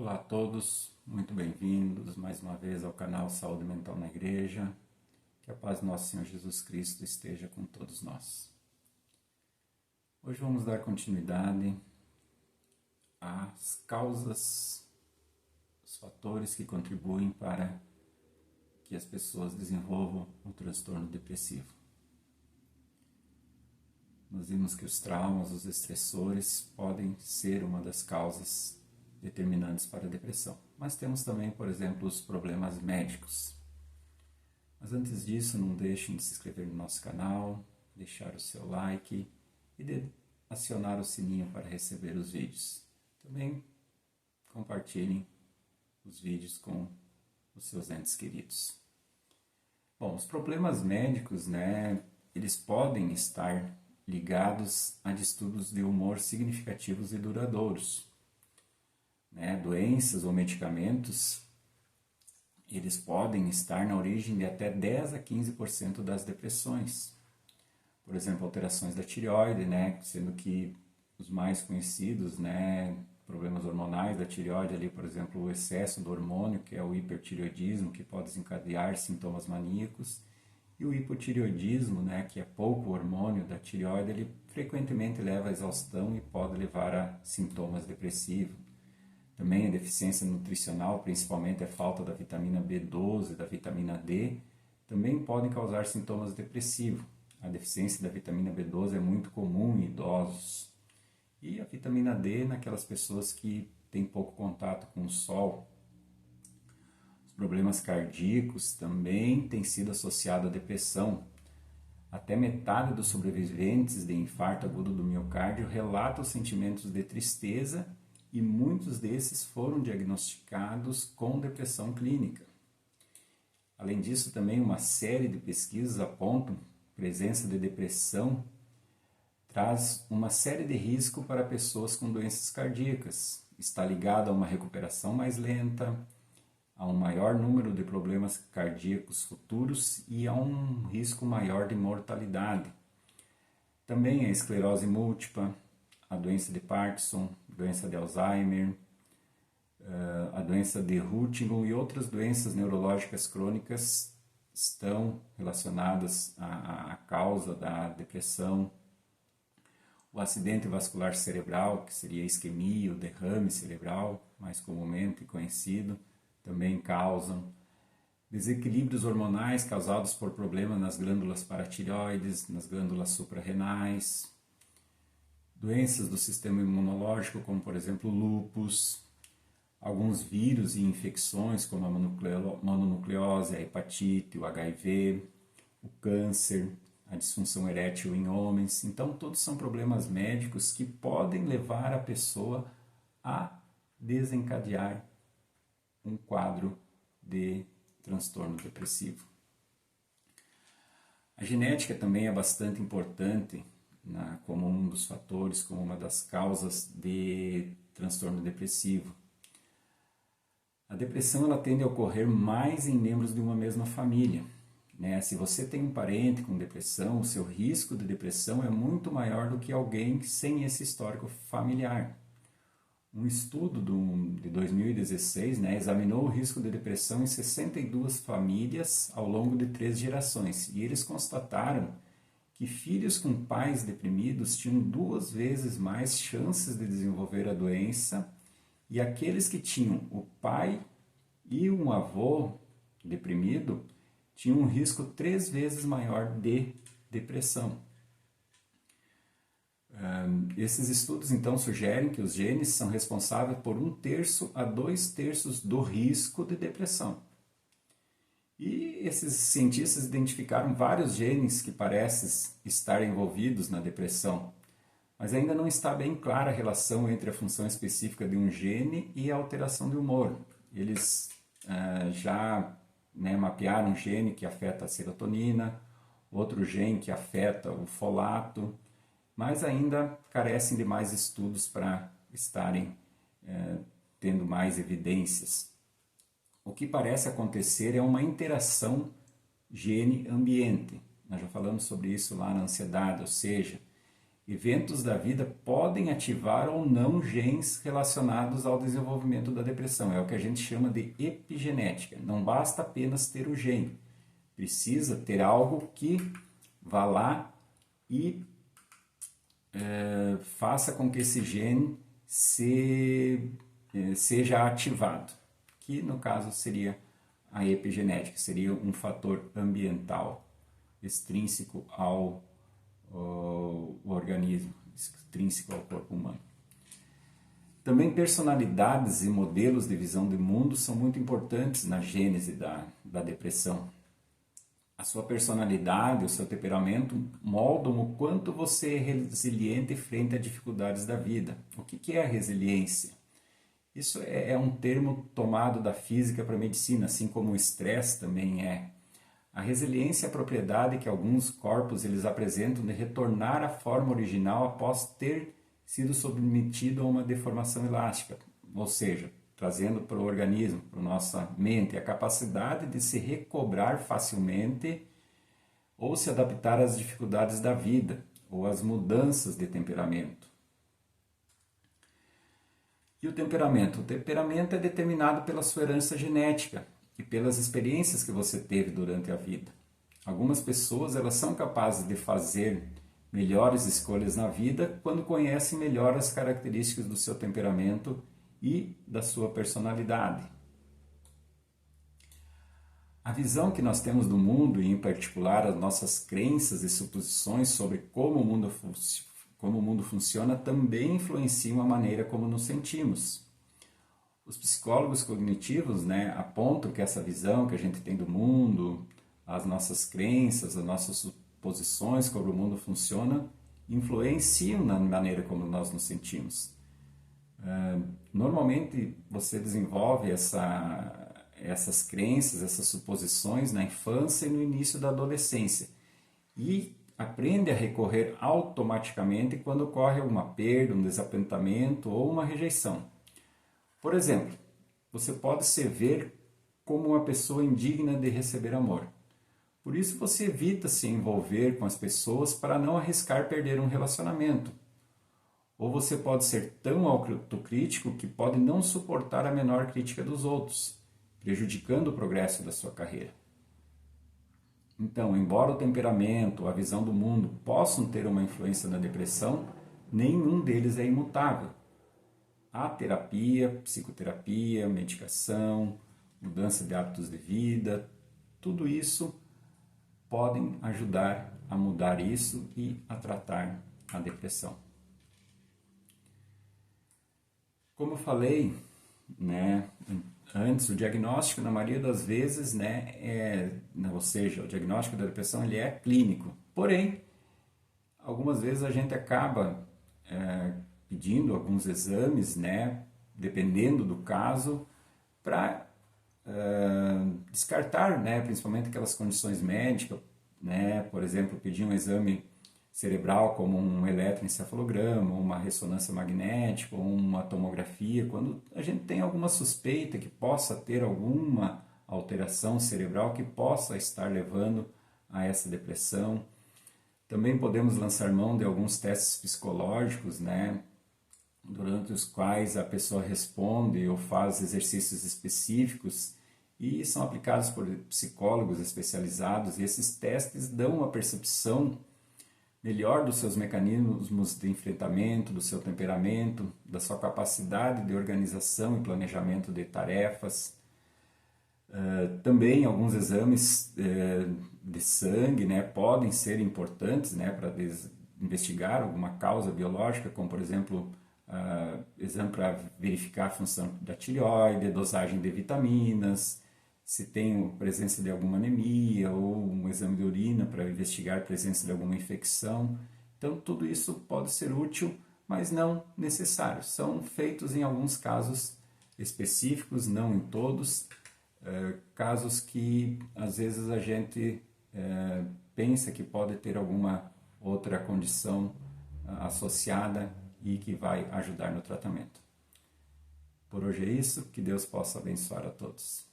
Olá a todos, muito bem-vindos mais uma vez ao canal Saúde Mental na Igreja. Que a paz do nosso Senhor Jesus Cristo esteja com todos nós. Hoje vamos dar continuidade às causas, os fatores que contribuem para que as pessoas desenvolvam um transtorno depressivo. Nós vimos que os traumas, os estressores podem ser uma das causas determinantes para a depressão. Mas temos também, por exemplo, os problemas médicos. Mas antes disso, não deixem de se inscrever no nosso canal, deixar o seu like e de acionar o sininho para receber os vídeos. Também compartilhem os vídeos com os seus entes queridos. Bom, os problemas médicos, eles podem estar ligados a distúrbios de humor significativos e duradouros. Doenças ou medicamentos, eles podem estar na origem de até 10 a 15% das depressões. Por exemplo, alterações da tireoide, sendo que os mais conhecidos, problemas hormonais da tireoide, ali, por exemplo, o excesso do hormônio, que é o hipertireoidismo, que pode desencadear sintomas maníacos, e o hipotireoidismo, que é pouco hormônio da tireoide, ele frequentemente leva à exaustão e pode levar a sintomas depressivos. Também a deficiência nutricional, principalmente a falta da vitamina B12 e da vitamina D, também podem causar sintomas depressivos. A deficiência da vitamina B12 é muito comum em idosos. E a vitamina D naquelas pessoas que têm pouco contato com o sol. Os problemas cardíacos também têm sido associados à depressão. Até metade dos sobreviventes de infarto agudo do miocárdio relatam sentimentos de tristeza e muitos desses foram diagnosticados com depressão clínica. Além disso, também uma série de pesquisas apontam que a presença de depressão traz uma série de riscos para pessoas com doenças cardíacas. Está ligado a uma recuperação mais lenta, a um maior número de problemas cardíacos futuros e a um risco maior de mortalidade. Também a esclerose múltipla, a doença de Parkinson, doença de Alzheimer, a doença de Huntington e outras doenças neurológicas crônicas estão relacionadas à causa da depressão. O acidente vascular cerebral, que seria a isquemia, o derrame cerebral, mais comumente conhecido, também causam. Desequilíbrios hormonais causados por problemas nas glândulas paratireoides, nas glândulas suprarrenais. Doenças do sistema imunológico, como por exemplo o lúpus, alguns vírus e infecções como a mononucleose, a hepatite, o HIV, o câncer, a disfunção erétil em homens. Então todos são problemas médicos que podem levar a pessoa a desencadear um quadro de transtorno depressivo. A genética também é bastante importante como um dos fatores, como uma das causas de transtorno depressivo. A depressão ela tende a ocorrer mais em membros de uma mesma família. Se você tem um parente com depressão, o seu risco de depressão é muito maior do que alguém sem esse histórico familiar. Um estudo de 2016 examinou o risco de depressão em 62 famílias ao longo de 3 gerações e eles constataram que filhos com pais deprimidos tinham 2 vezes mais chances de desenvolver a doença e aqueles que tinham o pai e um avô deprimido tinham um risco 3 vezes maior de depressão. Esses estudos então sugerem que os genes são responsáveis por 1/3 a 2/3 do risco de depressão. E esses cientistas identificaram vários genes que parecem estar envolvidos na depressão, mas ainda não está bem clara a relação entre a função específica de um gene e a alteração de humor. Eles já mapearam um gene que afeta a serotonina, outro gene que afeta o folato, mas ainda carecem de mais estudos para estarem tendo mais evidências. O que parece acontecer é uma interação gene-ambiente. Nós já falamos sobre isso lá na ansiedade, ou seja, eventos da vida podem ativar ou não genes relacionados ao desenvolvimento da depressão. É o que a gente chama de epigenética. Não basta apenas ter o gene. Precisa ter algo que vá lá e faça com que esse gene seja ativado, que no caso seria a epigenética, seria um fator ambiental extrínseco ao organismo, extrínseco ao corpo humano. Também personalidades e modelos de visão do mundo são muito importantes na gênese da depressão. A sua personalidade, o seu temperamento moldam o quanto você é resiliente frente a dificuldades da vida. O que é a resiliência? Isso é um termo tomado da física para a medicina, assim como o estresse também é. A resiliência é a propriedade que alguns corpos eles apresentam de retornar à forma original após ter sido submetido a uma deformação elástica, ou seja, trazendo para o organismo, para a nossa mente, a capacidade de se recobrar facilmente ou se adaptar às dificuldades da vida ou às mudanças de temperamento. E o temperamento? O temperamento é determinado pela sua herança genética e pelas experiências que você teve durante a vida. Algumas pessoas elas são capazes de fazer melhores escolhas na vida quando conhecem melhor as características do seu temperamento e da sua personalidade. A visão que nós temos do mundo, e em particular as nossas crenças e suposições sobre como o mundo funciona, também influenciam a maneira como nos sentimos. Os psicólogos cognitivos apontam que essa visão que a gente tem do mundo, as nossas crenças, as nossas suposições sobre o mundo funciona, influenciam na maneira como nós nos sentimos. Normalmente você desenvolve essas crenças, essas suposições na infância e no início da adolescência e aprende a recorrer automaticamente quando ocorre alguma perda, um desapontamento ou uma rejeição. Por exemplo, você pode se ver como uma pessoa indigna de receber amor. Por isso você evita se envolver com as pessoas para não arriscar perder um relacionamento. Ou você pode ser tão autocrítico que pode não suportar a menor crítica dos outros, prejudicando o progresso da sua carreira. Então, embora o temperamento, a visão do mundo possam ter uma influência na depressão, nenhum deles é imutável. Há terapia, psicoterapia, medicação, mudança de hábitos de vida, tudo isso podem ajudar a mudar isso e a tratar a depressão. Como eu falei, antes, o diagnóstico, na maioria das vezes, ou seja, o diagnóstico da depressão ele é clínico. Porém, algumas vezes a gente acaba pedindo alguns exames, dependendo do caso, para descartar, principalmente aquelas condições médicas, por exemplo, pedir um exame cerebral como um eletroencefalograma, uma ressonância magnética ou uma tomografia, quando a gente tem alguma suspeita que possa ter alguma alteração cerebral que possa estar levando a essa depressão. Também podemos lançar mão de alguns testes psicológicos, durante os quais a pessoa responde ou faz exercícios específicos e são aplicados por psicólogos especializados, e esses testes dão uma percepção melhor dos seus mecanismos de enfrentamento, do seu temperamento, da sua capacidade de organização e planejamento de tarefas. Também alguns exames de sangue podem ser importantes para investigar alguma causa biológica, como por exemplo, exame para verificar a função da tireoide, dosagem de vitaminas, se tem presença de alguma anemia, ou um exame de urina para investigar a presença de alguma infecção. Então, tudo isso pode ser útil, mas não necessário. São feitos em alguns casos específicos, não em todos, casos que às vezes a gente pensa que pode ter alguma outra condição associada e que vai ajudar no tratamento. Por hoje é isso, que Deus possa abençoar a todos.